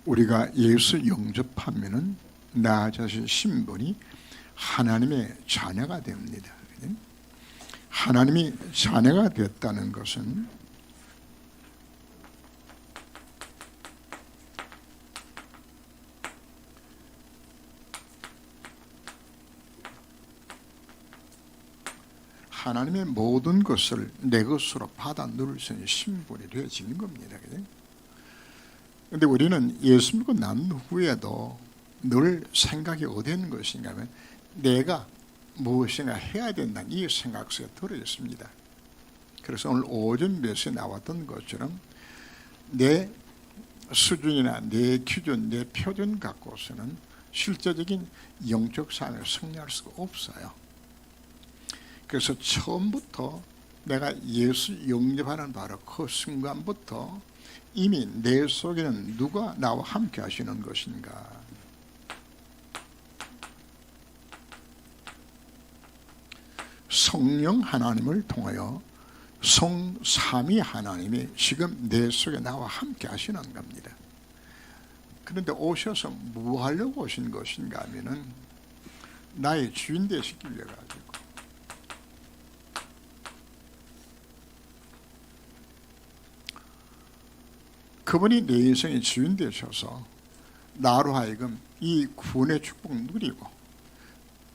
우리가 예수 영접하면은 나 자신 신분이 하나님의 자녀가 됩니다. 하나님이 자녀가 됐다는 것은 하나님의 모든 것을 내 것으로 받아 누릴 수 있는 신분이 되어지는 겁니다. 그런데 우리는 예수 믿고 난 후에도 늘 생각이 어디 있는 것인가 하면 내가 무엇이나 해야 된다는 이 생각 속에 들어있습니다. 그래서 오늘 오전 몇시에 나왔던 것처럼 내 수준이나 내 기준, 내 표준 갖고서는 실제적인 영적 삶을 승리할 수가 없어요. 그래서 처음부터 내가 예수 영접하는 바로 그 순간부터 이미 내 속에는 누가 나와 함께 하시는 것인가. 성령 하나님을 통하여 성삼위 하나님이 지금 내 속에 나와 함께 하시는 겁니다. 그런데 오셔서 뭐 하려고 오신 것인가 하면은 나의 주인 되시기 위해 가지고 그분이 내 인생의 주인 되셔서 나로 하여금 이 구원의 축복 누리고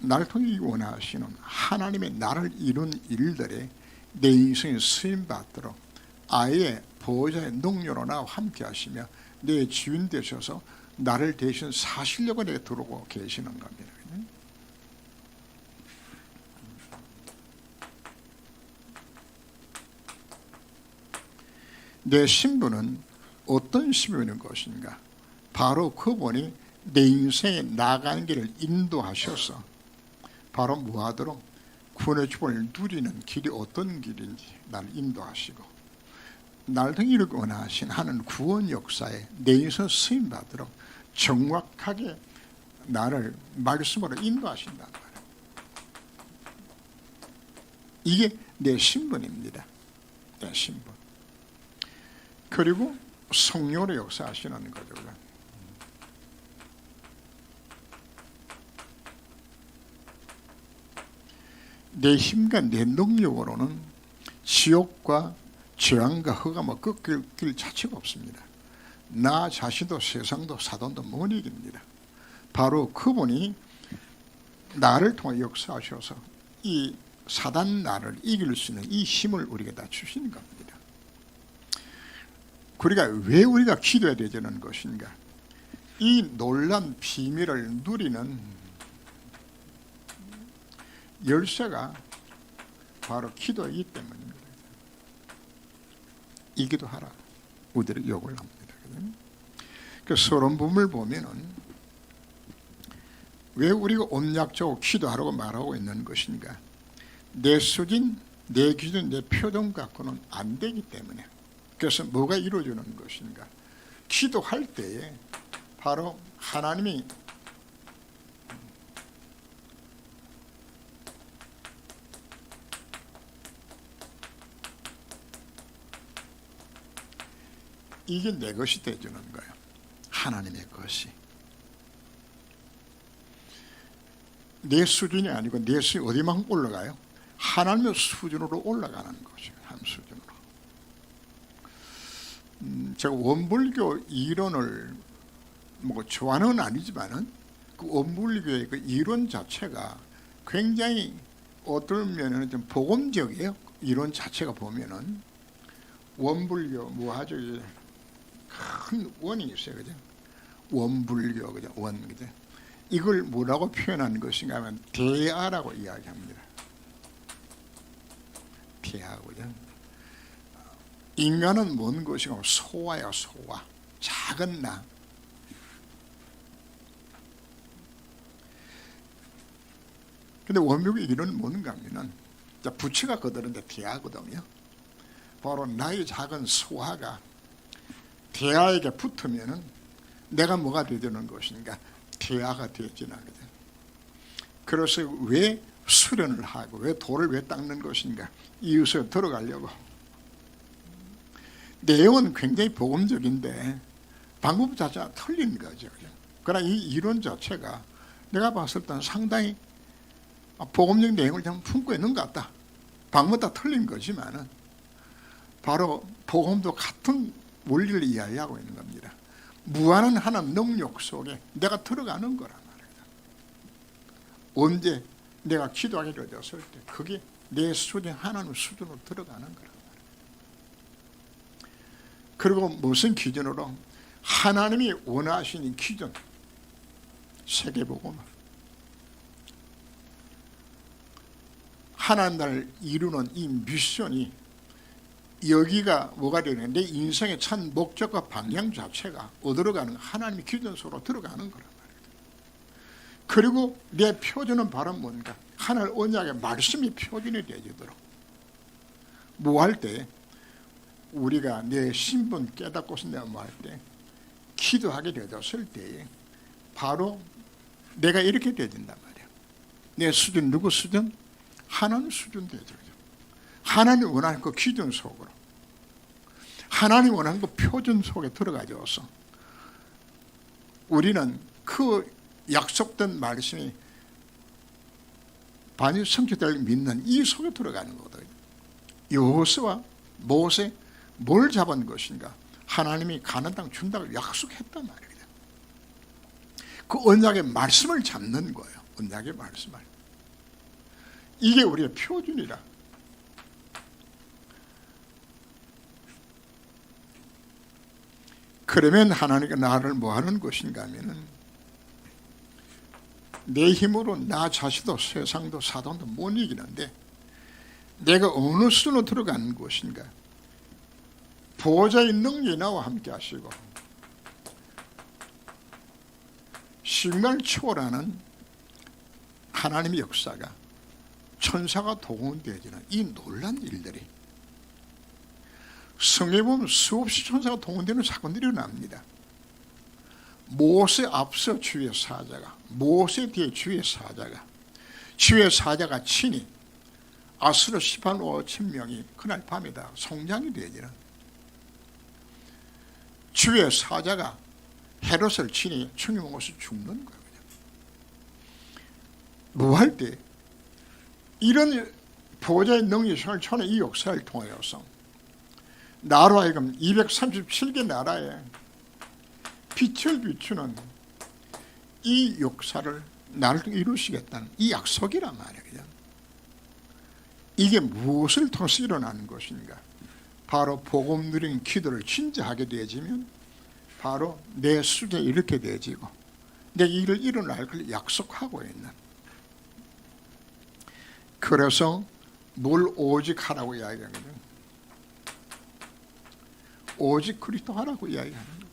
나를 통해 원하시는 하나님의 나를 이룬 일들에 내 인생에 쓰임받도록 아예 보호자의 능력으로 나와 함께 하시며 내 주인 되셔서 나를 대신 사시려고 내게 들어오고 계시는 겁니다. 내 신분은 어떤 신분인 것인가? 바로 그분이 내 인생에 나가는 길을 인도하셔서 바로 무하도록 구원의 축복을 누리는 길이 어떤 길인지 나를 인도하시고 나를 통해 이루기 원하신 하는 구원 역사에 내 인생 쓰임받도록 정확하게 나를 말씀으로 인도하신단 말이에요. 이게 내 신분입니다. 내 신분. 그리고 성령으로 역사하시는 거죠. 내 힘과 내 능력으로는 지옥과 재앙과 흑암을 꺾을 길 자체가 없습니다. 나 자신도 세상도 사돈도 못 이깁니다. 바로 그분이 나를 통해 역사하셔서 이 사단 나를 이길 수 있는 이 힘을 우리에게 다 주시는 겁니다. 그러니까 왜 우리가 기도해야 되는 것인가? 이 놀란 비밀을 누리는 열쇠가 바로 기도이기 때문입니다. 이 기도하라 우리를 요구를 합니다. 그 서론부를 보면은 왜 우리가 온약적으로 기도하라고 말하고 있는 것인가? 내 수준, 내 기준, 내 표정 갖고는 안 되기 때문에. 그래서 뭐가 이루어지는 것인가? 기도할 때에 바로 하나님이 이게 내 것이 되어주는 거예요. 하나님의 것이. 내 수준이 아니고 내 수준이 어디만큼 올라가요? 하나님의 수준으로 올라가는 거죠. 한 수준으로. 제가 원불교 이론을 뭐 좋아하는 건 아니지만은 그 원불교의 그 이론 자체가 굉장히 어떤 면에는 좀 복음적이에요. 이론 자체가 보면은 원불교 뭐 아주 큰 원이 있어요, 그죠? 원불교, 그죠? 원, 그죠? 이걸 뭐라고 표현하는 것인가 하면 대아라고 이야기합니다. 대아, 그죠? 인간은 뭔 것이고 소아야, 소아. 작은 나. 근데 원묘의 이론은 뭔가 하면은 부처가 거두는데 대아거든요. 바로 나의 작은 소아가 대아에게 붙으면은 내가 뭐가 되는 것인가? 대아가 되어지나 거든. 그래서 왜 수련을 하고 왜 돌을 왜 닦는 것인가? 이웃에 들어가려고. 내용은 굉장히 복음적인데 방법 자체가 틀린 거죠. 그러나 이 이론 자체가 내가 봤을 때는 상당히 복음적 내용을 좀 품고 있는 것 같다. 방법 다 틀린 거지만은 바로 복음도 같은 원리를 이야기하고 있는 겁니다. 무한한 하나님 능력 속에 내가 들어가는 거란 말이다. 언제 내가 기도하게 되었을 때 그게 내 수준, 하나님 수준으로 들어가는 거란 말이다. 그리고 무슨 기준으로? 하나님이 원하시는 기준, 세계복음, 하나님 나라를 이루는 이 미션이 여기가 뭐가 되는 내 인생의 참 목적과 방향 자체가 어디로 가는 하나님의 기준 속으로 들어가는 거란 말이에요. 그리고 내 표준은 바로 뭔가 하나님 언약의 말씀이 표준이 되어지도록 뭐 할 때 우리가 내 신분 깨닫고서 내가 뭐 할 때 기도하게 되었을 때에 바로 내가 이렇게 되어진단 말이에요. 내 수준 누구 수준? 하나님 수준 되어져요. 하나님 원하는 그 기준 속으로 하나님 원하는 그 표준 속에 들어가져서 우리는 그 약속된 말씀이 반드시 성취될 믿는 이 속에 들어가는 거거든요. 여호수아와 모세 뭘 잡은 것인가? 하나님이 가나안 땅 준다고 약속했단 말이에요. 그 언약의 말씀을 잡는 거예요. 언약의 말씀을. 이게 우리의 표준이라. 그러면 하나님께 나를 뭐 하는 것인가 하면은 내 힘으로 나 자신도 세상도 사단도 못 이기는데 내가 어느 수준으로 들어가는 것인가? 보호자의 능력이 나와 함께 하시고 시간을 초월하는 하나님의 역사가 천사가 동원되어지는 이 놀란 일들이 성경에 보면 수없이 천사가 동원되는 사건들이 일어납니다. 모세 앞서 주의 사자가, 모세 뒤에 주의 사자가, 주의 사자가 친히 아수르 18만 5천 명이 그날 밤에다 성장이 되어지는 주의 사자가 헤롯을 친히 총에 먹어서 죽는 거예요. 뭐 할 때 이런 보호자의 능력이 생을 초는 이 역사를 통하여서 나로 하여금 237개 나라에 빛을 비추는 이 역사를 나를 통해 이루시겠다는 이 약속이란 말이에요. 이게 무엇을 통해서 일어나는 것인가? 바로 복음 누린 기도를 진짜하게 되어지면 바로 내 수준에 이렇게 되어지고 내 일을 일어날 걸 약속하고 있는. 그래서 뭘 오직 하라고 이야기하거든요. 오직 그리스도 하라고 이야기하는 거예요.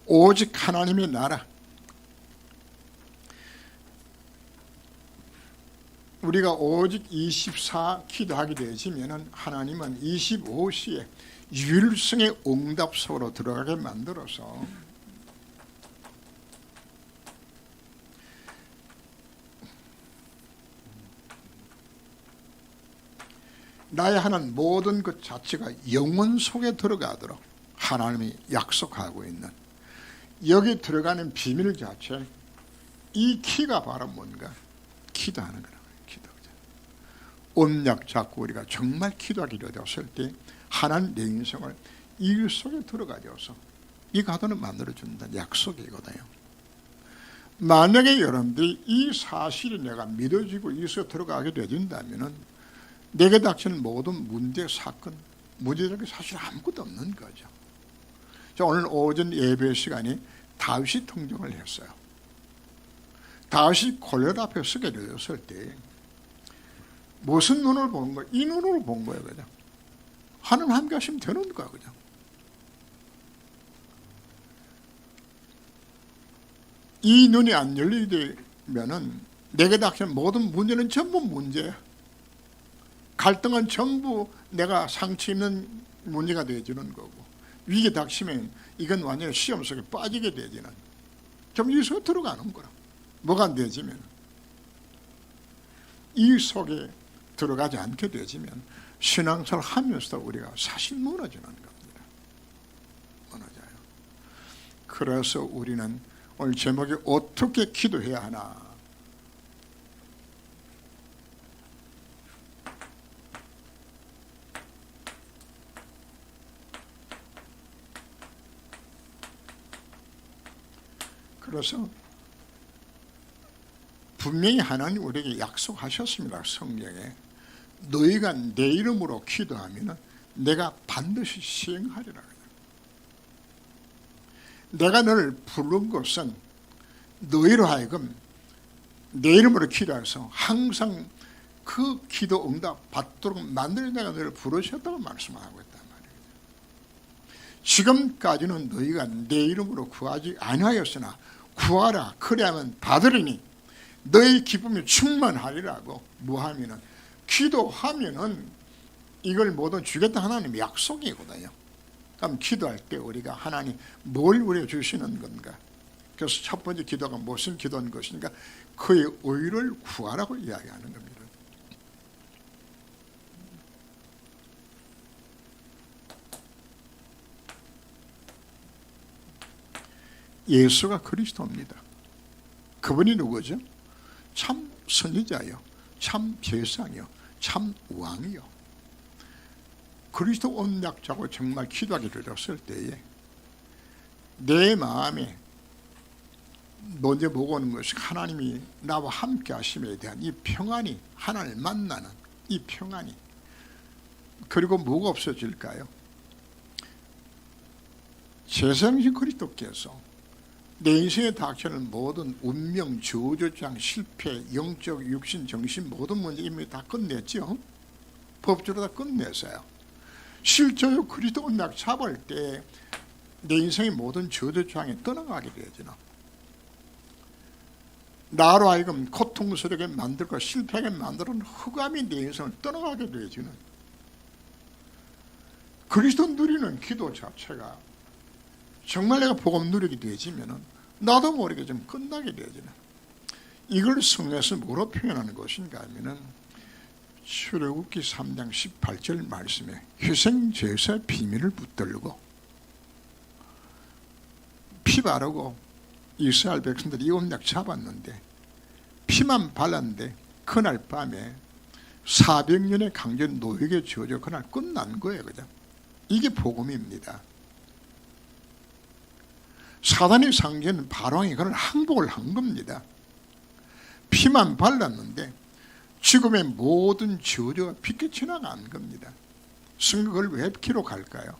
오직 하나님의 나라. 우리가 오직 24 기도하게 되어지면 하나님은 25시에 율성의 응답 속으로 들어가게 만들어서 나의 하는 모든 것 자체가 영혼 속에 들어가도록 하나님이 약속하고 있는 여기 들어가는 비밀 자체 이 키가 바로 뭔가 기도하는 거라고요. 기도죠. 언약 잡고 우리가 정말 기도하게 되었을 때 하나님 내 인생을 일 속에 들어가져서 이 가도는 만들어준다는 약속이거든요. 만약에 여러분들이 이 사실이 내가 믿어지고 이 속에 들어가게 되어진다면 내게 닥치는 모든 문제, 사건, 문제적인 사실 아무것도 없는 거죠. 자, 오늘 오전 예배 시간에 다윗이 통정을 했어요. 다윗이 골리앗 앞에 서게 되었을 때 무슨 눈을 본 거예요? 이 눈으로 본 거예요. 그냥 하나님 함께 하시면 되는 거야. 그냥 이 눈이 안 열리게 되면은 내게 닥치는 모든 문제는 전부 문제야. 갈등은 전부 내가 상처 입는 문제가 되어지는 거고 위기 닥치면 이건 완전히 시험 속에 빠지게 되어지는 좀 이 속에 들어가는 거라. 뭐가 안 되어지면 이 속에 들어가지 않게 되어지면 신앙생활 하면서도 우리가 사실 무너지는 겁니다. 무너져요. 그래서 우리는 오늘 제목이 어떻게 기도해야 하나. 그래서 분명히 하나님 우리에게 약속하셨습니다. 성경에 너희가 내 이름으로 기도하면 내가 반드시 시행하리라. 내가 너를 부른 것은 너희로 하여금 내 이름으로 기도해서 항상 그 기도 응답 받도록 만들 내가 너희를 부르셨다고 말씀하고 있단 말이에요. 지금까지는 너희가 내 이름으로 구하지 아니하였으나 구하라 그리하면 받으리니 너희 기쁨이 충만하리라고. 뭐하면은 기도하면은 이걸 뭐든 주겠다 하나님의 약속이거든요. 그럼 기도할 때 우리가 하나님 뭘 우리가 주시는 건가? 그래서 첫 번째 기도가 무슨 기도인 것인가? 그의 의를 구하라고 이야기하는 겁니다. 예수가 그리스도입니다. 그분이 누구죠? 참 선지자요, 참 제사요, 참 왕이요. 그리스도 언약자고 정말 기도하게 되었을 때에 내 마음에 먼저 보고 오는 것이 하나님이 나와 함께 하심에 대한 이 평안이, 하나님을 만나는 이 평안이. 그리고 뭐가 없어질까요? 세상신 그리스도께서 내 인생에 닥치는 모든 운명, 저주장, 실패, 영적, 육신, 정신 모든 문제 이미 다 끝냈죠. 법적으로 다 끝냈어요. 실제로 그리스도 언약 잡을 때 내 인생의 모든 저주장에 떠나가게 되잖아. 나로 하여금 고통스럽게 만들고 실패하게 만드는 흑암이 내 인생을 떠나가게 되지는. 그리스도 누리는 기도 자체가 정말 내가 복음 누리게 되지면은 나도 모르게 좀 끝나게 되지는. 이걸 성경에서 뭐로 표현하는 것인가 하면은 출애굽기 3장 18절 말씀에 희생제사의 비밀을 붙들고 피 바르고 이스라엘 백성들이 이 언약 잡았는데 피만 발랐는데 그날 밤에 400년의 강전 노예의 저주 그날 끝난 거예요. 그죠? 이게 복음입니다. 사단의 상제는 바로왕이 그걸 항복을 한 겁니다. 피만 발랐는데 지금의 모든 저주가 비껴 지나간 겁니다. 성경을 왜 기록할까요?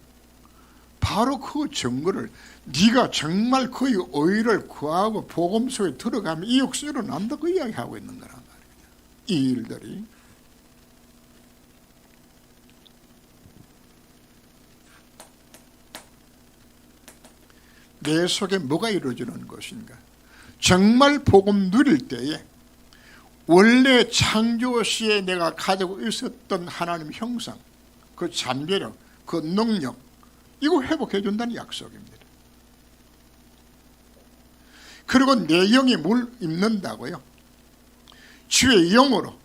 바로 그 증거를 네가 정말 그의 의를 구하고 복음 속에 들어가면 이 역사 일어난다고 이야기하고 있는 거란 말이에요. 이 일들이. 내 속에 뭐가 이루어지는 것인가? 정말 복음 누릴 때에 원래 창조 시에 내가 가지고 있었던 하나님 형상, 그 잠재력, 그 능력, 이거 회복해 준다는 약속입니다. 그리고 내 영이 뭘 입는다고요? 주의 영으로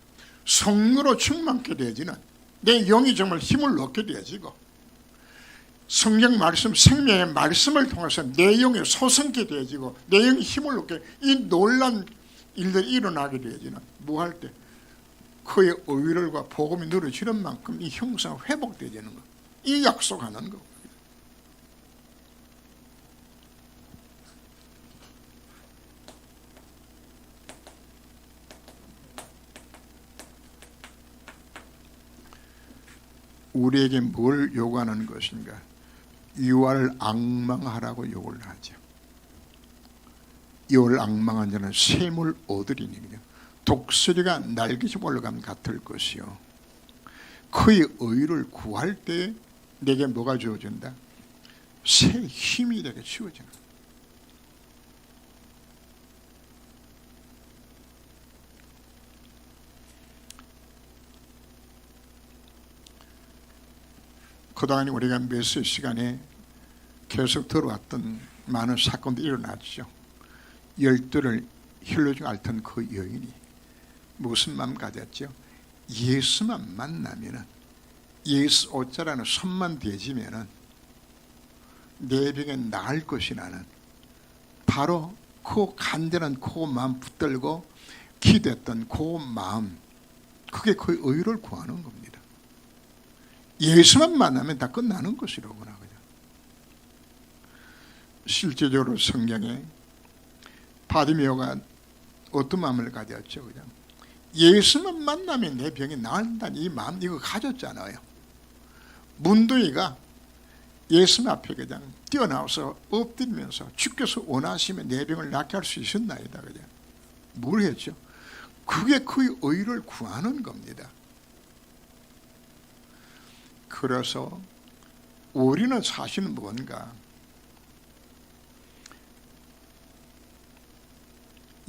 성령으로 충만케 되어지는 내 영이 정말 힘을 얻게 되어지고 성경 말씀, 생명의 말씀을 통해서 내 영이 소성케 되어지고 내 영이 힘을 얻게, 이 놀란 일들이 일어나게 되어지는. 뭐 할 때? 그의 의를과 복음이 누려지는 만큼 이 형상이 회복되어지는 것. 이 약속하는 거. 우리에게 뭘 요구하는 것인가? 유아를 앙망하라고 요구를 하죠. 유아를 앙망한 자는 샘을 얻으리니 독수리가 날개에 올라가면 같을 것이요. 그의 의를 구할 때 내게 뭐가 주어진다? 새 힘이 내게 주어진다. 그동안 우리가 메시지 시간에 계속 들어왔던 많은 사건들이 일어났죠. 열두를 힐러주고 앓던 그 여인이 무슨 마음 가졌죠? 예수만 만나면은, 예수 옷자라는 손만 대지면은 내 병에 나을 것이라는 바로 그 간절한 그 마음 붙들고 기도했던 그 마음, 그게 그 의를 구하는 겁니다. 예수만 만나면 다 끝나는 것이로구나. 그냥. 실제적으로 성경에 바디메오가 어떤 마음을 가졌죠? 그냥 예수만 만나면 내 병이 나은다는 이 마음, 이거 가졌잖아요. 문둥이가 예수 앞에 그냥 뛰어나와서 엎드리면서 주께서 원하시면 내 병을 낫게 할 수 있었나이다. 그냥 뭘 했죠? 그게 그의 의를 구하는 겁니다. 그래서 우리는 사실은 뭔가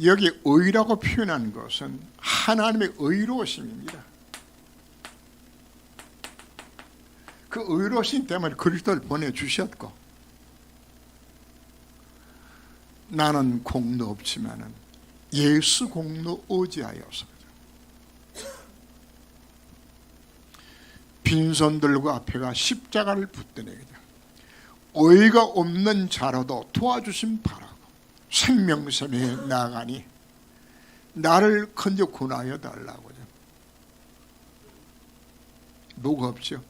여기 의라고 표현한 것은 하나님의 의로우심입니다. 그 의로우심 때문에 그리스도를 보내주셨고, 나는 공로 없지만은 예수 공로 의지하여서 빈손 들고 앞에가 십자가를 붙드네. 의가 없는 자라도 도와주심 바라고 생명샘에 나아가니 나를 건져 구하여 달라고요. 뭐가 없죠?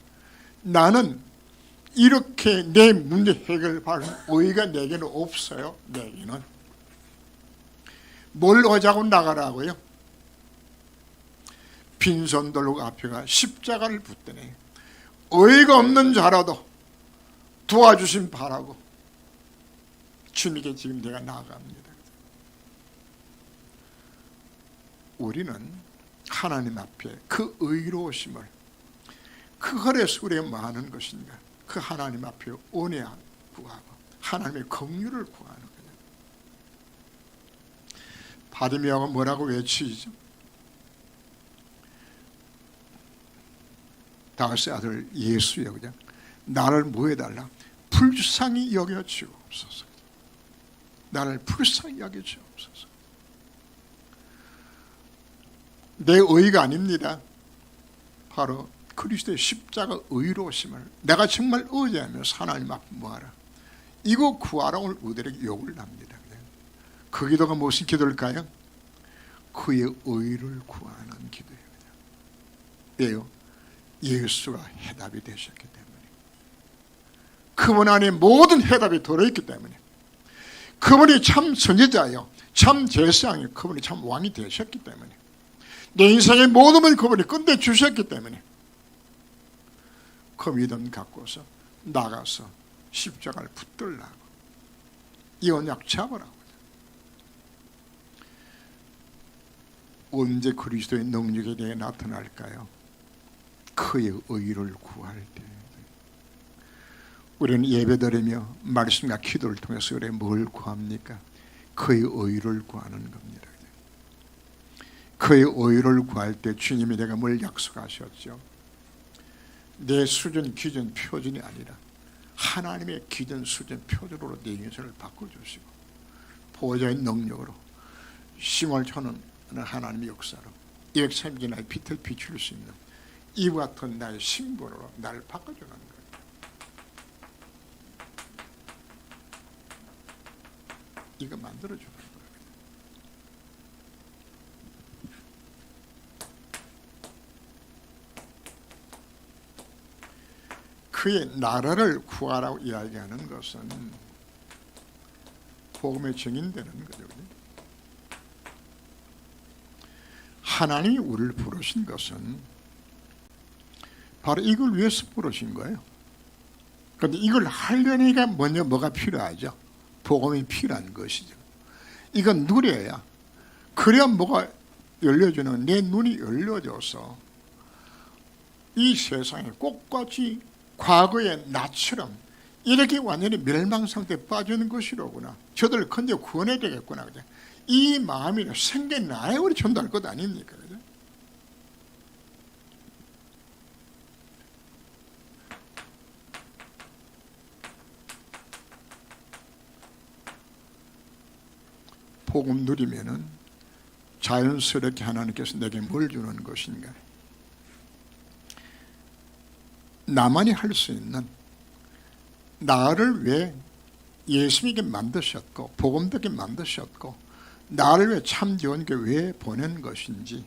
나는 이렇게 내 문제 해결할 의가 내게는 없어요. 내게는 뭘 하자고 나가라고요? 빈손 들고 앞에가 십자가를 붙드네. 의가 없는 자라도 도와주심 바라고 주님께 지금 내가 나아갑니다. 우리는 하나님 앞에 그 의로우심을, 그거에서 우리가 뭐 하는 것인가? 그 하나님 앞에 은혜 구하고 하나님의 긍휼을 구하는 거예요. 바디메오가 뭐라고 외치죠? 다윗의 아들 예수여, 그냥 나를 뭐 해달라? 불쌍히 여겨 주옵소서. 나를 불쌍히 여겨 주옵소서. 내 의가 아닙니다. 바로 그리스도의 십자가 의로우심을 내가 정말 의지하면서 하나님 앞에 뭐하라? 이거 구하라고 우리에게 요구를 합니다. 그 기도가 무슨 기도일까요? 그의 의를 구하는 기도예요. 왜요? 예수가 해답이 되셨기 때문에, 그분 안에 모든 해답이 들어있기 때문에, 그분이 참 선지자요, 참 제사장이요, 그분이 참 왕이 되셨기 때문에, 내 인생의 모든 걸 그분이 끝내주셨기 때문에 그 믿음 갖고서 나가서 십자가를 붙들라고, 이 언약 잡으라고. 언제 그리스도의 능력에 대해 나타날까요? 그의 의를 구할 때. 우리는 예배드리며 말씀과 기도를 통해서 우리가 뭘 구합니까? 그의 의를 구하는 겁니다. 그의 의를 구할 때 주님이 내가 뭘 약속하셨죠? 내 수준, 기준, 표준이 아니라 하나님의 기준, 수준, 표준으로 내 인생을 바꿔주시고 보호자의 능력으로 심을 쳐는 하나님의 역사로 230년의 빛을 비출 수 있는 이와 같은 나의 신분으로 나를 바꿔주는 거예요. 이거 만들어주는 거예요. 그의 나라를 구하라고 이야기하는 것은 복음의 증인되는 거죠. 하나님이 우리를 부르신 것은 바로 이걸 위해서 부르신 거예요. 그런데 이걸 하려니까 먼저 뭐가 필요하죠? 복음이 필요한 것이죠. 이건 누려야, 그래야 뭐가 열려주는, 내 눈이 열려져서 이 세상에 꽃같이 과거의 나처럼 이렇게 완전히 멸망 상태에 빠지는 것이로구나, 저들을 건져 구원해야 되겠구나, 그죠? 이 마음이 생겨나야 우리 전도할 것 아닙니까? 그죠? 복음 누리면은 자연스럽게 하나님께서 내게 뭘 주는 것인가? 나만이 할 수 있는, 나를 왜 예수님께 만드셨고 복음 듣게 만드셨고 나를 왜 참 좋은 교회에 보낸 것인지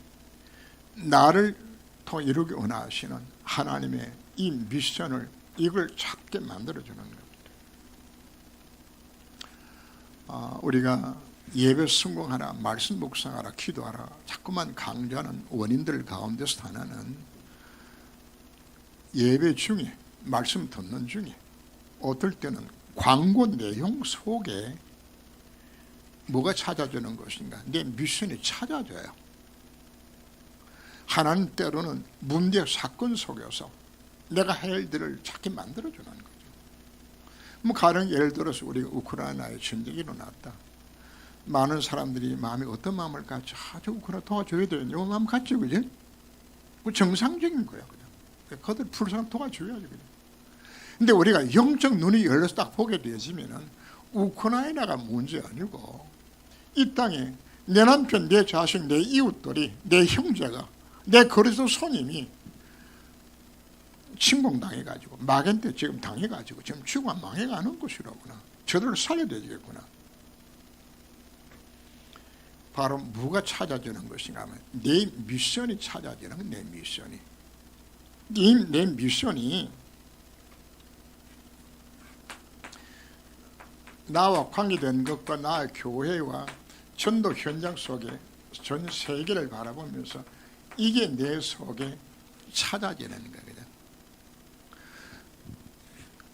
나를 통해 이루기 원하시는 하나님의 이 미션을 이걸 찾게 만들어주는 겁니다. 우리가 예배 순종하라, 말씀 묵상하라, 기도하라 자꾸만 강조하는 원인들 가운데서 하나는 예배 중에 말씀 듣는 중에 어떨 때는 광고 내용 속에 뭐가 찾아주는 것인가? 내 미션이 찾아줘요. 하나님 때로는 문제 사건 속에서 내가 할 일들을 찾게 만들어주는 거죠. 뭐 가령 예를 들어서 우리가 우크라이나에 전쟁이 일어났다. 많은 사람들이 마음이 어떤 마음을 갖지? 저 우크라이나 도와줘야 되는데 이 마음 갖죠, 그지? 정상적인 거야, 그냥. 그들 불쌍한 도와줘야지, 그냥. 근데 우리가 영적 눈이 열려서 딱 보게 되어지면은 우크라이나가 문제 아니고 이 땅에 내 남편, 내 자식, 내 이웃들이, 내 형제가, 내 거리에서 손님이 침공당해가지고 마겐 때 지금 당해가지고 지금 죽어 망해가는 것이로구나. 저들을 살려야 되겠구나. 바로 뭐가 찾아주는 것인가 하면 내 미션이 찾아주는 건 내 미션이. 내 미션이 나와 관계된 것과 나의 교회와 전도 현장 속에 전 세계를 바라보면서 이게 내 속에 찾아지는 거거든.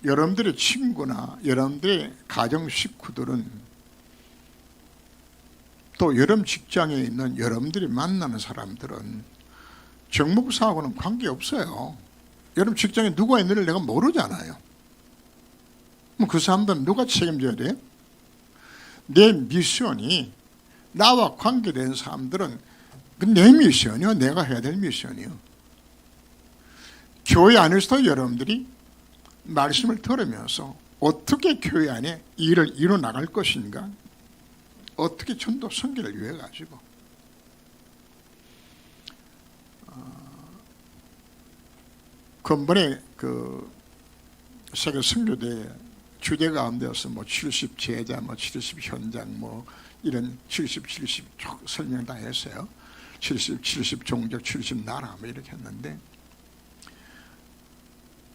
여러분들의 친구나 여러분들의 가정 식구들은 또 여러분 직장에 있는 여러분들이 만나는 사람들은 정목사하고는 관계없어요. 여러분 직장에 누가 있는지를 내가 모르잖아요. 그 사람들은 누가 책임져야 돼요? 내 미션이 나와 관계된 사람들은 내 미션이요. 내가 해야 될 미션이요. 교회 안에서도 여러분들이 말씀을 들으면서 어떻게 교회 안에 일을 이뤄나갈 것인가, 어떻게 전도 선교를 위해 가지고 근본에 그 세계 선교대 주제 가운데서 뭐 70 제자, 뭐 70 현장, 뭐 이런 70 쭉 설명 다 했어요. 70 종족, 70 나라 뭐 이렇게 했는데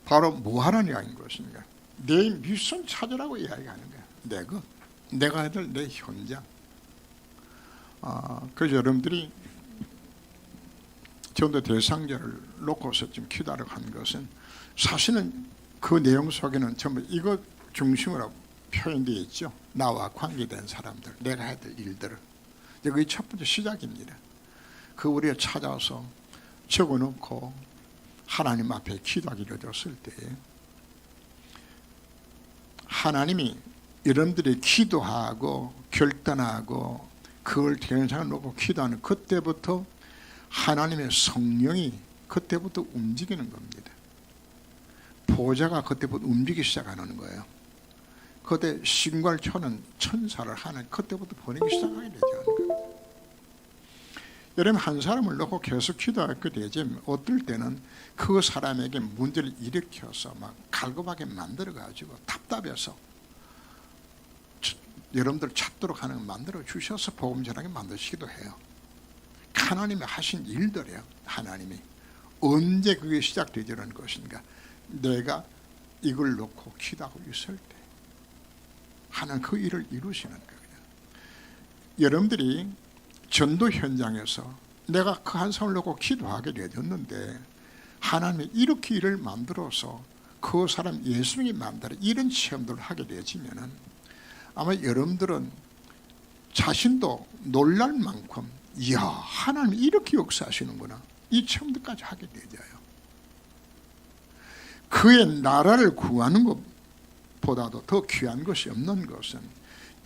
바로 뭐 하라는 이야기인 것인가? 내 미션 찾으라고 이야기하는 거야. 내가 해야 될 내 현장. 그래서 여러분들이 전도 대상자를 놓고서 지금 기도하려고 한 것은 사실은 그 내용 속에는 전부 이것 중심으로 표현되어 있죠. 나와 관계된 사람들, 내가 해야 될 일들을. 그게 첫 번째 시작입니다. 그 우리가 찾아서 적어놓고 하나님 앞에 기도하기로 줬을 때에 하나님이 여러분들이 기도하고 결단하고 그걸 대상을 놓고 기도하는 그때부터 하나님의 성령이 그때부터 움직이는 겁니다. 보좌가 그때부터 움직이기 시작하는 거예요. 그때 신괄초는 천사를 하는 그때부터 보내기 시작하게 되죠. 여러분 한 사람을 놓고 계속 기도하게 되지만 어떨 때는 그 사람에게 문제를 일으켜서 막 갈급하게 만들어가지고 답답해서 여러분들 찾도록 하는 걸 만들어 주셔서 복음 전하게 만드시기도 해요. 하나님이 하신 일들이에요. 하나님이 언제 그게 시작되지는 것인가. 내가 이걸 놓고 기도하고 있을 때 하나님 그 일을 이루시는 거예요. 여러분들이 전도 현장에서 내가 그 한 사람을 놓고 기도하게 되었는데 하나님이 이렇게 일을 만들어서 그 사람 예수님이 만들어 이런 체험들을 하게 되어지면은 아마 여러분들은 자신도 놀랄 만큼 이야 하나님이 이렇게 역사하시는구나 이 체험들까지 하게 되어요. 그의 나라를 구하는 것보다도 더 귀한 것이 없는 것은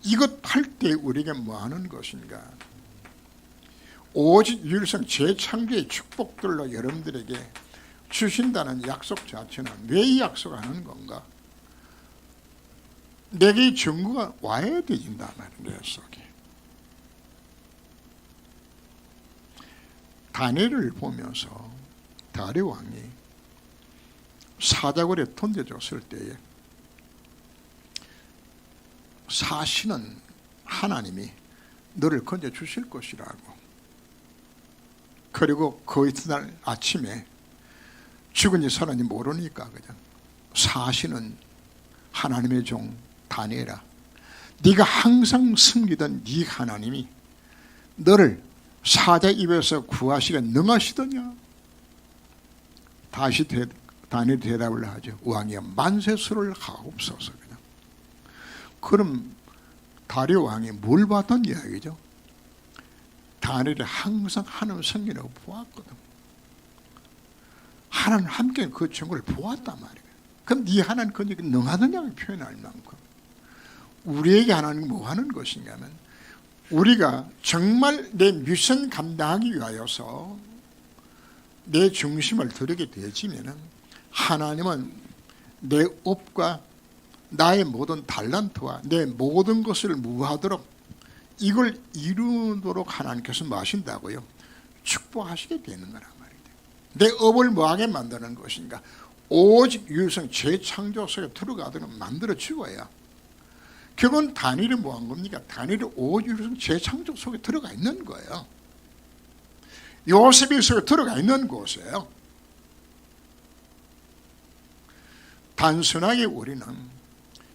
이것 할 때 우리가 뭐 하는 것인가. 오직 유일성 재창조의 축복들로 여러분들에게 주신다는 약속 자체는 왜 이 약속하는 건가? 내게 이 증거가 와야 되진다 말이에요. 내 속에 다니엘을 보면서 다리 왕이 사자굴에 던져줬을 때에 사실은 하나님이 너를 건져주실 것이라고. 그리고 그 이튿날 아침에 죽은지 살았는지 모르니까 그냥 사실은 하나님의 종 다니엘아, 네가 항상 숨기던 네 하나님이 너를 사자 입에서 구하시기에 능하시더냐. 다시 다니엘이 대답을 하죠. 왕이여 만세수를 하옵소서. 그냥. 그럼 다리오 왕이 뭘 봤던 이야기죠? 다니엘이 항상 하나님 성경을 보았거든. 하나님 함께 그 친구를 보았단 말이에요. 그럼 네 하나님 그게 능하느냐고 표현할 만큼 우리에게 하나님 뭐 하는 것인가 하면 우리가 정말 내 미션 감당하기 위하여서 내 중심을 들이게 되어지면 하나님은 내 업과 나의 모든 달란트와 내 모든 것을 무하도록 이걸 이루도록 하나님께서 뭐 하신다고요? 축복하시게 되는 거란 말이에요. 내 업을 뭐하게 만드는 것인가? 오직 유일성 재창조 속에 들어가도록 만들어 주어야. 결국은 다니엘이 뭐한 겁니까? 다니엘이 오직 유일성 재창조 속에 들어가 있는 거예요. 요셉이 속에 들어가 있는 곳이에요. 단순하게 우리는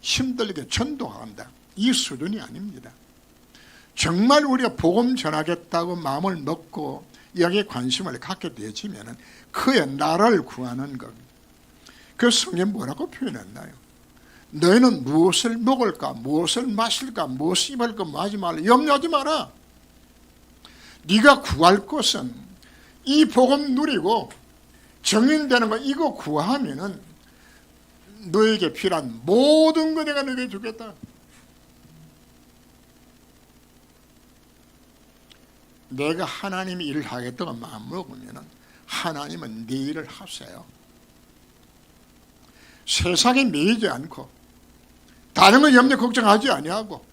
힘들게 전도한다, 이 수준이 아닙니다. 정말 우리가 복음 전하겠다고 마음을 먹고 여기에 관심을 갖게 되어지면 그의 나라를 구하는 것. 그 성경 뭐라고 표현했나요? 너희는 무엇을 먹을까, 무엇을 마실까, 무엇을 입을까 뭐 하지 말라. 염려하지 마라. 네가 구할 것은 이 복음 누리고 정인되는 거 이거 구하면은 너에게 필요한 모든 거 내가 너에게 주겠다. 내가 하나님이 일을 하겠다고 마음먹으면 하나님은 네 일을 하세요. 세상에 매이지 않고 다른 거 염려 걱정하지 아니하고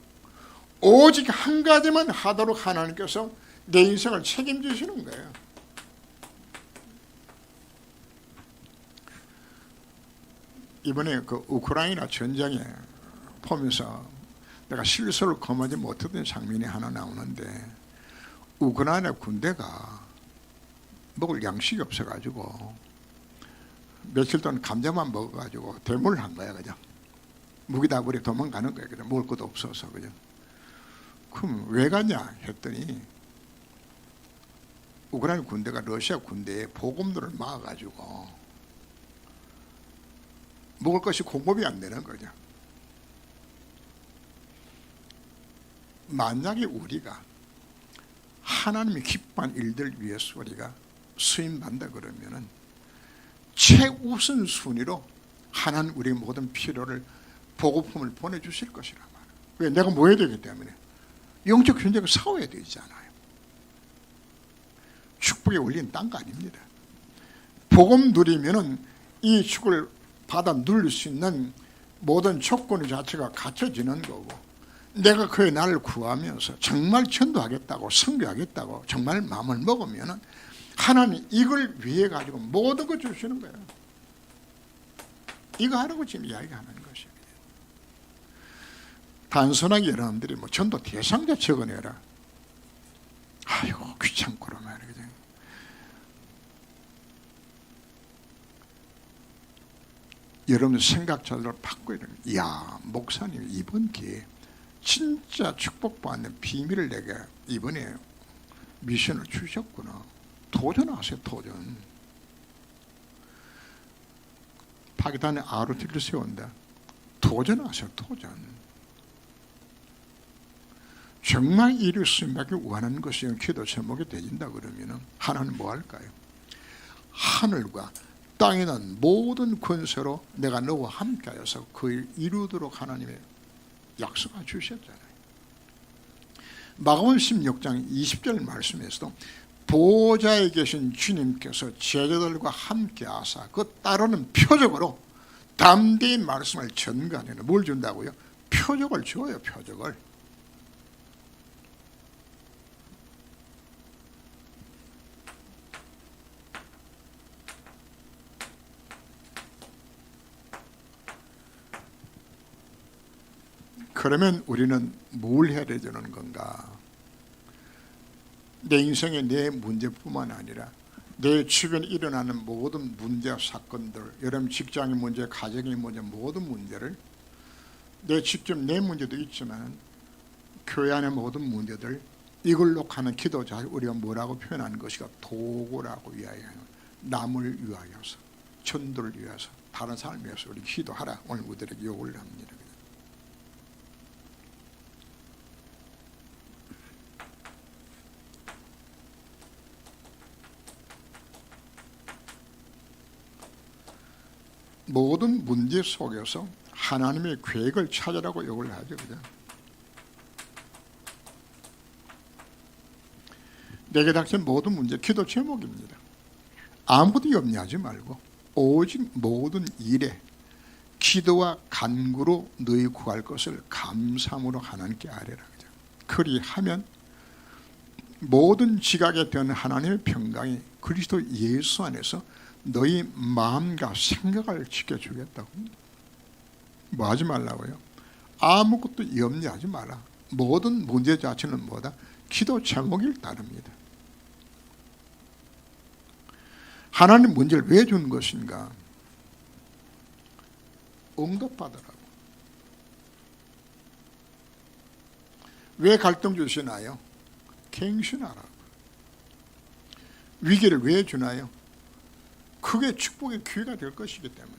오직 한 가지만 하도록 하나님께서 내 인생을 책임지시는 거예요. 이번에 그 우크라이나 전쟁에 보면서 내가 실수를 검하지 못했던 장면이 하나 나오는데 우크라이나 군대가 먹을 양식이 없어가지고 며칠 동안 감자만 먹어가지고 대물을 한 거야. 그냥 무기다구리 도망가는 거야. 그냥 먹을 것도 없어서. 그냥. 그럼 왜 가냐 했더니 우크라이나 군대가 러시아 군대에 보급로를 막아가지고 먹을 것이 공급이 안 되는 거죠. 만약에 우리가 하나님이 기뻐한 일들 위해서 우리가 수임받는다 그러면은 최우선 순위로 하나님 우리의 모든 필요를 보급품을 보내주실 것이란 말이에요. 왜? 내가 뭐 해야 되기 때문에 영적 현장을 싸워야 되잖아요. 축복의 원리는 딴 거 아닙니다. 복음 누리면은 이 축을 받아 누릴 수 있는 모든 조건 자체가 갖춰지는 거고 내가 그의 나를 구하면서 정말 전도하겠다고 선교하겠다고 정말 마음을 먹으면 하나님 이걸 위해 가지고 모든 걸 주시는 거예요. 이거 하라고 지금 이야기하는 것입니다. 단순하게 여러분들이 뭐 전도 대상자 적어내라. 아이고 귀찮고라 말이거든. 여러분 생각자들을 바꿔야 됩니다. 이야 목사님 이번 기회에 진짜 축복받는 비밀을 내게 이번에 미션을 주셨구나. 도전하세요. 도전. 파기단에 ROT를 세운다. 도전하세요. 도전. 정말 이를 수임받기 원하는 것이 기도 제목이 되진다 그러면 하나님 뭐 할까요? 하늘과 땅에 난 모든 권세로 내가 너와 함께하여서 그 일 이루도록 하나님의 약속을 주셨잖아요. 마가복음 16장 20절 말씀에서도 보호자에 계신 주님께서 제자들과 함께 하사 그 따르는 표적으로 담대히 말씀을 전가하는 뭘 준다고요? 표적을 줘요. 표적을. 그러면 우리는 뭘 해야 되는 건가? 내 인생의 내 문제뿐만 아니라 내 주변에 일어나는 모든 문제와 사건들, 여러분 직장의 문제, 가정의 문제, 모든 문제를 직접 내 문제도 있지만 교회 안의 모든 문제들, 이걸로 하는 기도자 우리가 뭐라고 표현하는 것이가 도구라고 이야기하는, 남을 위하여서, 전도를 위해서, 다른 사람을 위해서 우리 기도하라, 오늘 우리에게 요구를 합니다. 모든 문제 속에서 하나님의 계획을 찾으라고 요구를 하죠. 그죠? 내게 닥친 모든 문제, 기도 제목입니다. 아무것도 염려하지 말고 오직 모든 일에 기도와 간구로 너희 구할 것을 감사함으로 하나님께 아뢰라. 그죠? 그리하면 모든 지각에 되는 하나님의 평강이 그리스도 예수 안에서 너희 마음과 생각을 지켜주겠다고. 뭐 하지 말라고요? 아무것도 염려하지 마라. 모든 문제 자체는 뭐다? 기도 제목일 따릅니다. 하나님 문제를 왜 주는 것인가? 응답받으라고. 왜 갈등 주시나요? 갱신하라고. 위기를 왜 주나요? 그게 축복의 기회가 될 것이기 때문에.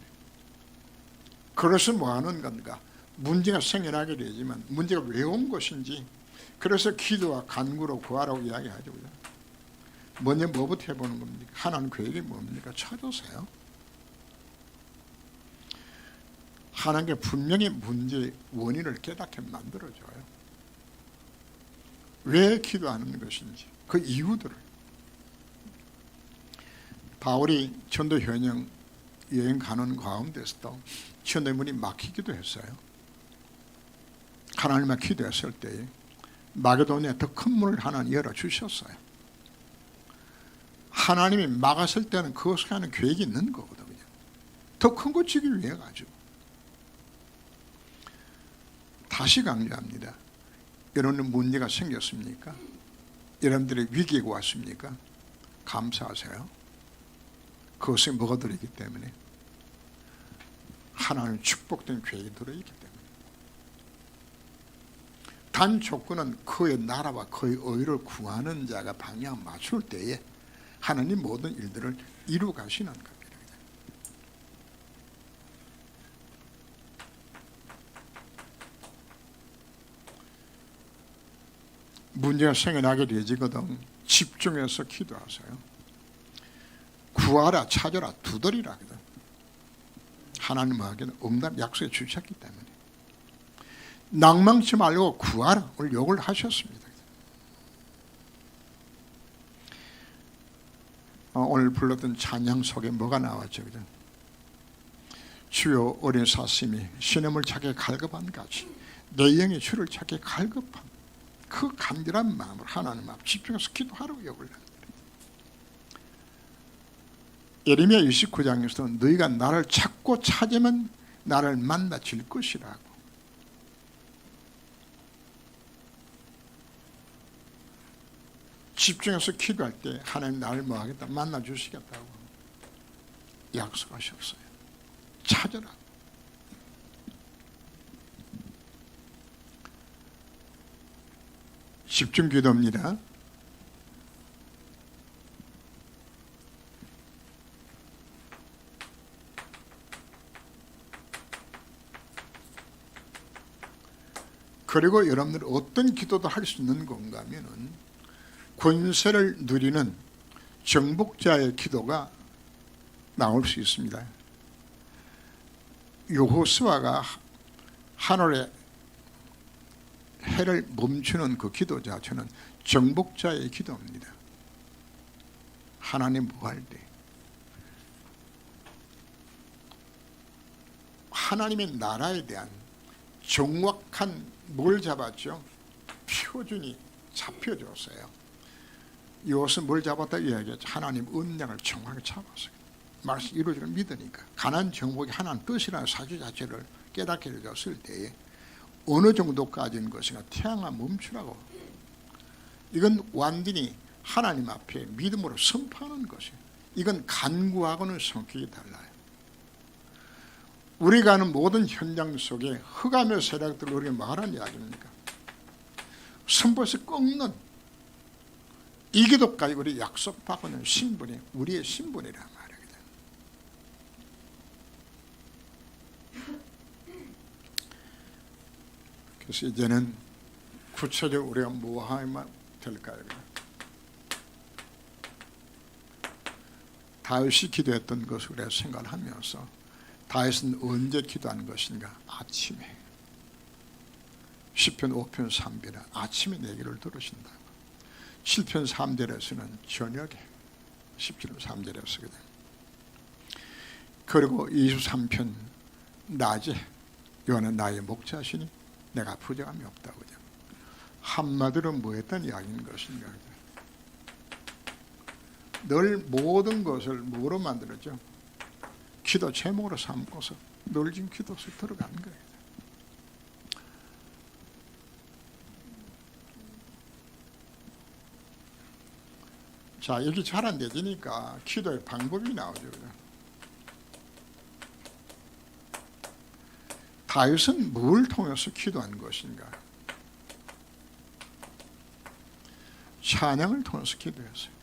그래서 뭐 하는 건가? 문제가 생겨나게 되지만 문제가 왜 온 것인지, 그래서 기도와 간구로 구하라고 이야기하죠. 먼저 뭐부터 해보는 겁니까? 하나님 계획이 뭡니까? 찾으세요. 하나님께 분명히 문제의 원인을 깨닫게 만들어줘요. 왜 기도하는 것인지 그 이유들을. 바울이 전도 현영 여행 가는 가운데서도 전도문이 막히기도 했어요. 하나님만 기도했을 때에 마게도니아에 더 큰 문을 하나님 열어주셨어요. 하나님이 막았을 때는 그것을 하는 계획이 있는 거거든요. 더 큰 거 지기 위해 가지고. 다시 강조합니다. 여러분은 문제가 생겼습니까? 여러분들의 위기가 왔습니까? 감사하세요. 그것에 뭐가 들어있기 때문에? 하나님 축복된 계획이 들어있기 때문에. 단 조건은 그의 나라와 그의 의를 구하는 자가 방향 맞출 때에 하나님 모든 일들을 이루 가시는 겁니다. 문제가 생겨나게 되지거든 집중해서 기도하세요. 구하라, 찾아라, 두드리라. 하나님에게는 응답 약속해 주셨기 때문에. 낭망치 말고 구하라. 오늘 욕을 하셨습니다. 오늘 불렀던 찬양 속에 뭐가 나왔죠? 그죠? 주여 어린 사슴이 시냇물 찾기 갈급한 같이 내 영이 주를 찾기 갈급한 그 간절한 마음을 하나님 앞 집중해서 기도하라고 욕을 합니다. 예레미야 29장에서 너희가 나를 찾고 찾으면 나를 만나질 것이라고. 집중해서 기도할 때 하나님 나를 뭐하겠다? 만나주시겠다고 약속하셨어요. 찾아라. 집중 기도입니다. 그리고 여러분들 어떤 기도도 할 수 있는 건가 하면은 권세를 누리는 정복자의 기도가 나올 수 있습니다. 여호수아가 하늘에 해를 멈추는 그 기도 자체는 정복자의 기도입니다. 하나님 구할 때 하나님의 나라에 대한 정확한 뭘 잡았죠? 표준이 잡혀졌어요. 이것은 뭘 잡았다 이야기했죠? 하나님 언약을 정확하게 잡았어요. 말씀 이루어지는 믿으니까 가난 정복이 하나님 뜻이라는 사실 자체를 깨닫게 되었을 때에 어느 정도까지인 것인가? 태양아 멈추라고. 이건 완전히 하나님 앞에 믿음으로 선포하는 것이에요. 이건 간구하고는 성격이 달라요. 우리가 하는 모든 현장 속에 흑암의 세력들 우리가 말하는 이야기입니까? 선포에서 꺾는 이 기도까지 우리 약속받고 있는 신분이 우리의 신분이란 말이거든. 그래서 이제는 구체적으로 우리가 뭐 하면 될까요? 다윗이 기도했던 것을 우리가 생각을 하면서 다윗은 언제 기도하는 것인가? 아침에. 시편 5편 3절에 아침에 내 기도를 들으신다고. 7편 3절에서는 저녁에 17편 3절에 쓰거든. 그리고 23편 낮에 여호와는 나의 목자시니 내가 부족함이 없다고. 한마디로 뭐 했던 이야기인 것인가? 늘 모든 것을 뭐로 만들었죠? 기도 제목으로 삼고서 늘 지금 기도 속에 들어가는 거예요. 자, 여기 잘 안 되니까 기도의 방법이 나오죠. 다윗은 뭘 통해서 기도한 것인가? 찬양을 통해서 기도했어요.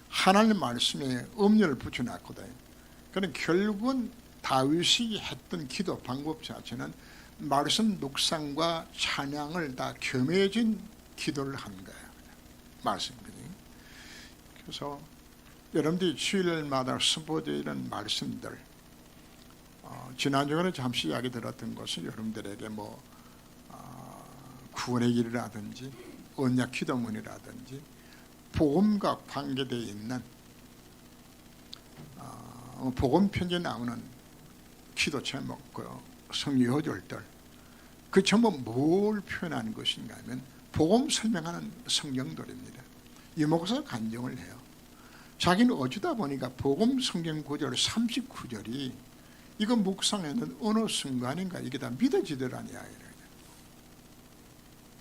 하나님 말씀에 음료를 붙여놨거든요. 그러니까 결국은 다윗이 했던 기도 방법 자체는 말씀 묵상과 찬양을 다 겸해진 기도를 한 거예요. 말씀이거든요. 그래서 여러분들이 주일마다 선포되는 말씀들, 지난주에 잠시 이야기 들었던 것은 여러분들에게 구원의 길이라든지 언약 기도문이라든지 복음과 관계되어 있는 복음 편지에 나오는 기도 제목, 성경 요절들, 그 전부 뭘 표현하는 것인가 하면 복음 설명하는 성경들입니다. 이 목사 간증을 해요. 자기는 어쩌다 보니까 복음 성경 구절 39절이 이거 묵상했는 어느 순간인가 이게 다 믿어지더라는 이야기예요.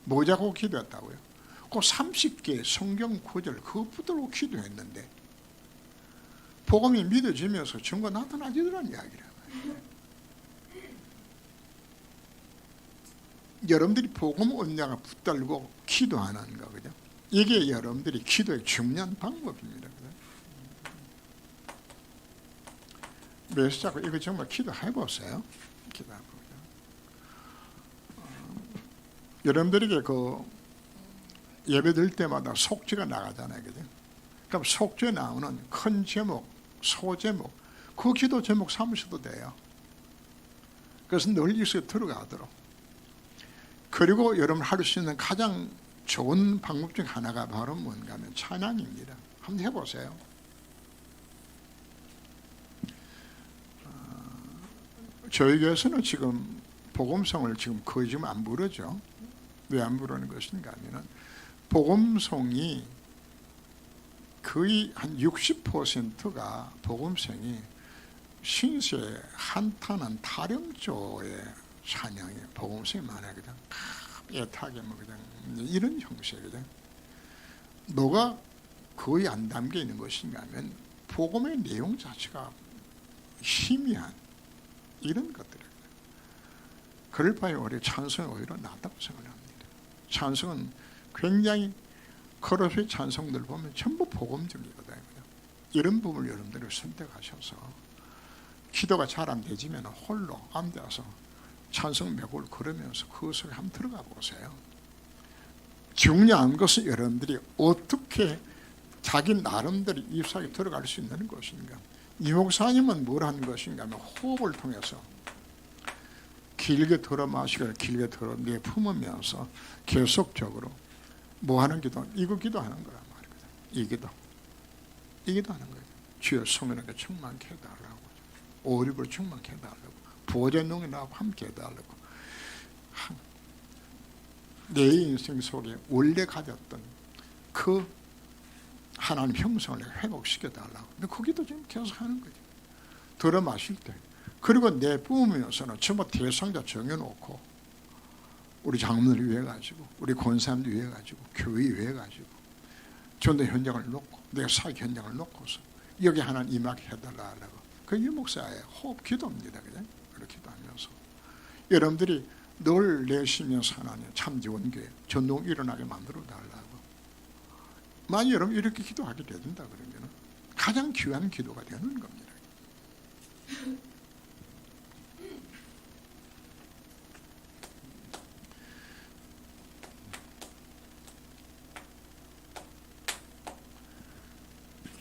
뭐 자고 기도했다고요? 그 30개 성경 구절 그것 붙들고 기도했는데 복음이 믿어지면서 증거 나타나지더라는 이야기라고요. 여러분들이 복음 언약을 붙들고 기도하는 거거든요. 이게 여러분들이 기도의 중요한 방법입니다. 그래서 자꾸 이거 정말 기도해보세요. 기도해보세요. 여러분들에게 예배 드릴 때마다 속죄가 나가잖아요. 그죠? 그럼 속죄 나오는 큰 제목, 소제목, 그 기도 제목 삼으셔도 돼요. 그래서 늘 이속에 들어가도록. 그리고 여러분 할 수 있는 가장 좋은 방법 중 하나가 바로 뭔가 하면 찬양입니다. 한번 해보세요. 저희 교회에서는 지금 복음송을 지금 거의 지금 안 부르죠. 왜 안 부르는 것인가 하면은 복음송이 거의 한 60%가 복음송이 신세 한탄한 타령조의 찬양이 복음송이 많아거든. 애타게 그냥 이런 형식이거든. 뭐가 거의 안 담겨 있는 것인가 하면 복음의 내용 자체가 희미한 이런 것들이에요. 그럴 바에 오히려 찬송이 오히려 낫다고 생각합니다. 찬송은 굉장히 커러스의 찬송들 보면 전부 복음적이거든요. 이런 부분을 여러분들이 선택하셔서 기도가 잘 안 되지면 홀로 앉아서 찬송 몇 곡을 걸으면서 그 속에 한번 들어가 보세요. 중요한 것은 여러분들이 어떻게 자기 나름대로 이 속에 들어갈 수 있는 것인가. 이 목사님은 뭘 하는 것인가 하면 호흡을 통해서 길게 들어 마시고 길게 들어 내품으면서 계속적으로 뭐 하는 기도? 이거 기도하는 거란 말이거든. 이 기도하는 거예요. 주여 성령에게 충만케 해달라고, 오립을 충만케 해달라고, 보좌능이 나와 함께 해달라고, 내 인생 속에 원래 가졌던 그 하나님 형성을 회복시켜 달라고. 근데 그 기도 지금 계속 하는 거죠. 들어 마실 때 그리고 내 부으면서는 전부 대상자 정해놓고 우리 장로들 위해 가지고 우리 권사님들 위해 가지고 교회 위해 가지고 전도 현장을 놓고 내가 사역 현장을 놓고서 여기 하나님 임하게 해달라고 그 유목사의 호흡 기도입니다. 그냥 그렇게 기도하면서 여러분들이 늘 내쉬면서 하나님 참 좋은 교회 전동 일어나게 만들어 달라고 만약 여러분 이렇게 기도하게 된다 그러면 가장 귀한 기도가 되는 겁니다.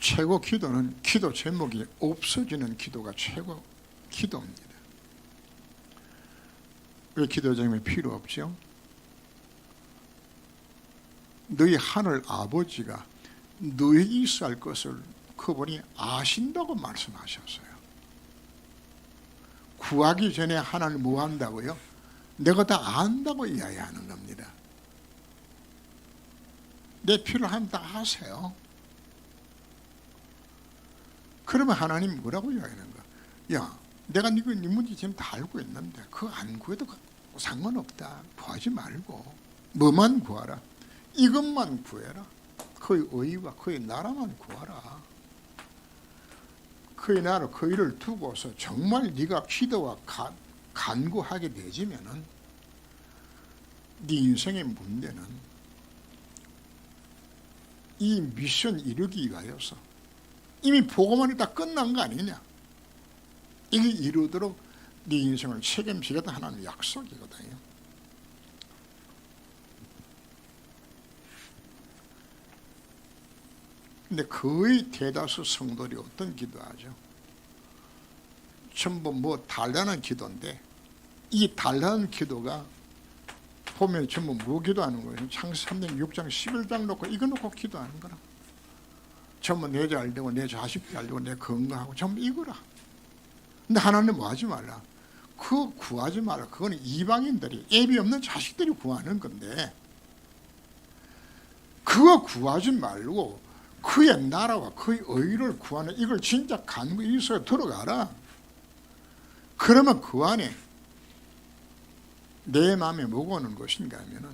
최고 기도는 기도 제목이 없어지는 기도가 최고 기도입니다. 왜 기도 제목이 필요 없죠? 너희 하늘 아버지가 너에게 있어야 할 것을 그분이 아신다고 말씀하셨어요. 구하기 전에 하나님 뭐 한다고요? 내가 다 안다고 이야기하는 겁니다. 내 필요하면 다 하세요. 그러면 하나님 뭐라고 이야기하는 거야? 야, 내가 네 문제 지금 다 알고 있는데 그거 안 구해도 상관없다. 구하지 말고 뭐만 구하라. 이것만 구해라. 그의 의와 그의 나라만 구하라. 그의 나라 그의를 두고서 정말 네가 기도와 간구하게 되지면은 네 인생의 문제는 이 미션 이루기 위하여서 이미 보고만이 다 끝난 거 아니냐. 이게 이루도록 네 인생을 책임지겠다 하나님 약속이거든요. 근데 거의 대다수 성도들이 어떤 기도하죠? 전부 뭐 달라는 기도인데 이 달라는 기도가 보면 전부 뭐 기도하는 거예요? 창세기 3장 6장 11장 놓고 이거 놓고 기도하는 거라. 전부 내 잘 되고 내 자식 잘 되고 내 건강하고 전부 이거라. 근데 하나님 뭐 하지 말라. 그거 구하지 말라. 그거는 이방인들이 애비 없는 자식들이 구하는 건데 그거 구하지 말고 그의 나라와 그의 의를 구하는 이걸 진짜 간구히 있어야 들어가라. 그러면 그 안에 내 마음에 뭐가 오는 것인가 하면은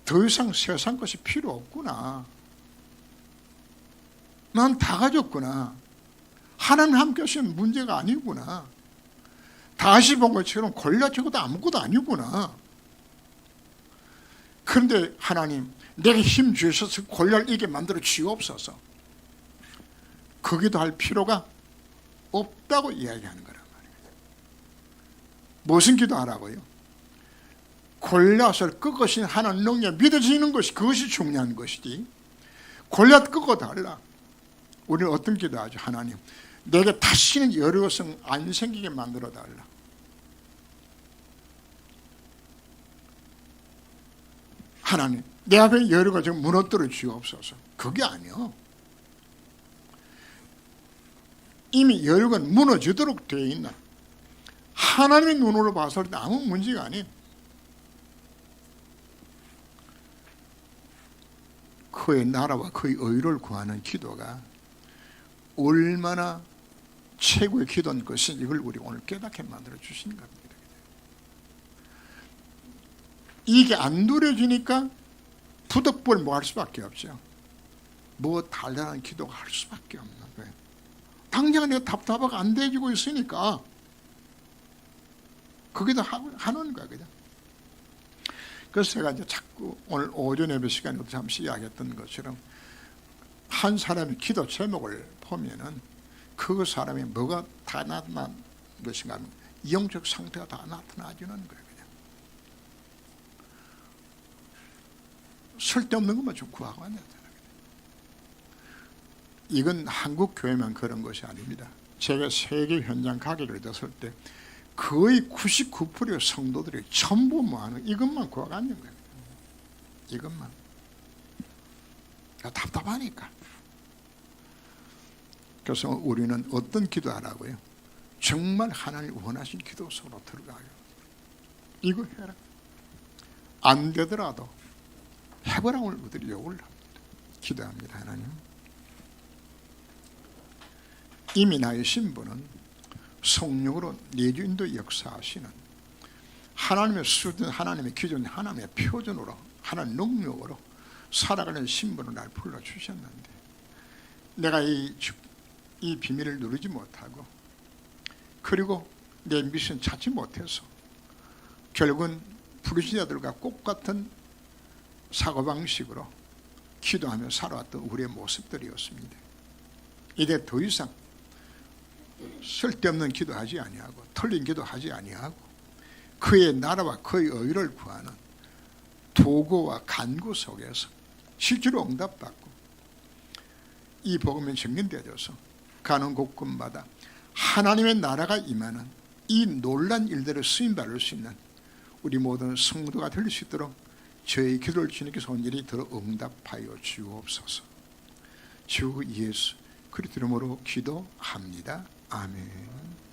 더 이상 세상 것이 필요 없구나. 난 다 가졌구나. 하나님 함께 하시는 문제가 아니구나. 다시 본 것처럼 골리앗이고도 아무것도 아니구나. 그런데 하나님 내게 힘 주셔서 골리앗을 이게 만들어 주옵소서. 거기도 할 필요가 없다고 이야기하는 거란 말이에요. 무슨 기도하라고요? 골리앗을 꺾으신 하나님 능력 믿어지는 것이 그것이 중요한 것이지. 골리앗 꺾어 달라. 우리는 어떤 기도하죠? 하나님 내게 다시는 여려성 안 생기게 만들어 달라. 하나님 내 앞에 여려가 지금 무너뜨려 주옵소서. 그게 아니요. 이미 여려가 무너지도록 되어 있는 하나님의 눈으로 봤을 때 아무 문제가 아닌 그의 나라와 그의 의를 구하는 기도가 얼마나 최고의 기도인 것이 이걸 우리 오늘 깨닫게 만들어 주신 겁니다. 이게 안 누려지니까 부득불 뭐 할 수밖에 없죠. 뭐 달라는 기도가 할 수밖에 없는 거예요. 당장 내가 답답하고 안 돼지고 있으니까 거기도 하는 거야. 그냥. 그래서 제가 이제 자꾸 오늘 오전 예배 시간에 잠시 이야기했던 것처럼 한 사람의 기도 제목을 보면은 그 사람이 뭐가 다 나타난 것인가 하면 영적 상태가 다 나타나주는 거예요. 그냥. 쓸데없는 것만 좀 구하고 앉아야 돼요. 이건 한국 교회만 그런 것이 아닙니다. 제가 세계 현장 가기를 됐을 때 거의 99%의 성도들이 전부 뭐하는 이것만 구하고 앉는 거예요. 이것만. 답답하니까. 그래서 우리는 어떤 기도하라고요? 정말 하나님 원하신 기도 속으로 들어가요. 이거 해라. 안 되더라도 해보라고 우리들이 요구를 합니다. 기도합니다. 하나님. 이미 나의 신분은 성령으로 내주인도 역사하시는 하나님의 수준, 하나님의 기준, 하나님의 표준으로, 하나님의 능력으로 살아가는 신분을 날 불러주셨는데 내가 이 비밀을 누리지 못하고 그리고 내 미션 찾지 못해서 결국은 불신자들과 똑같은 사고방식으로 기도하며 살아왔던 우리의 모습들이었습니다. 이제 더 이상 쓸데없는 기도하지 아니하고 틀린 기도하지 아니하고 그의 나라와 그의 의를 구하는 도구와 간구 속에서 실제로 응답받고 이 복음이 정리되어져서 가는 곳곳마다 하나님의 나라가 임하는 이 놀란 일들을 쓰임받을 수 있는 우리 모든 성도가 될 수 있도록 저희 기도를 주님께서 온전히 들어 응답하여 주옵소서. 주 예수 그리스도 이름으로 기도합니다. 아멘.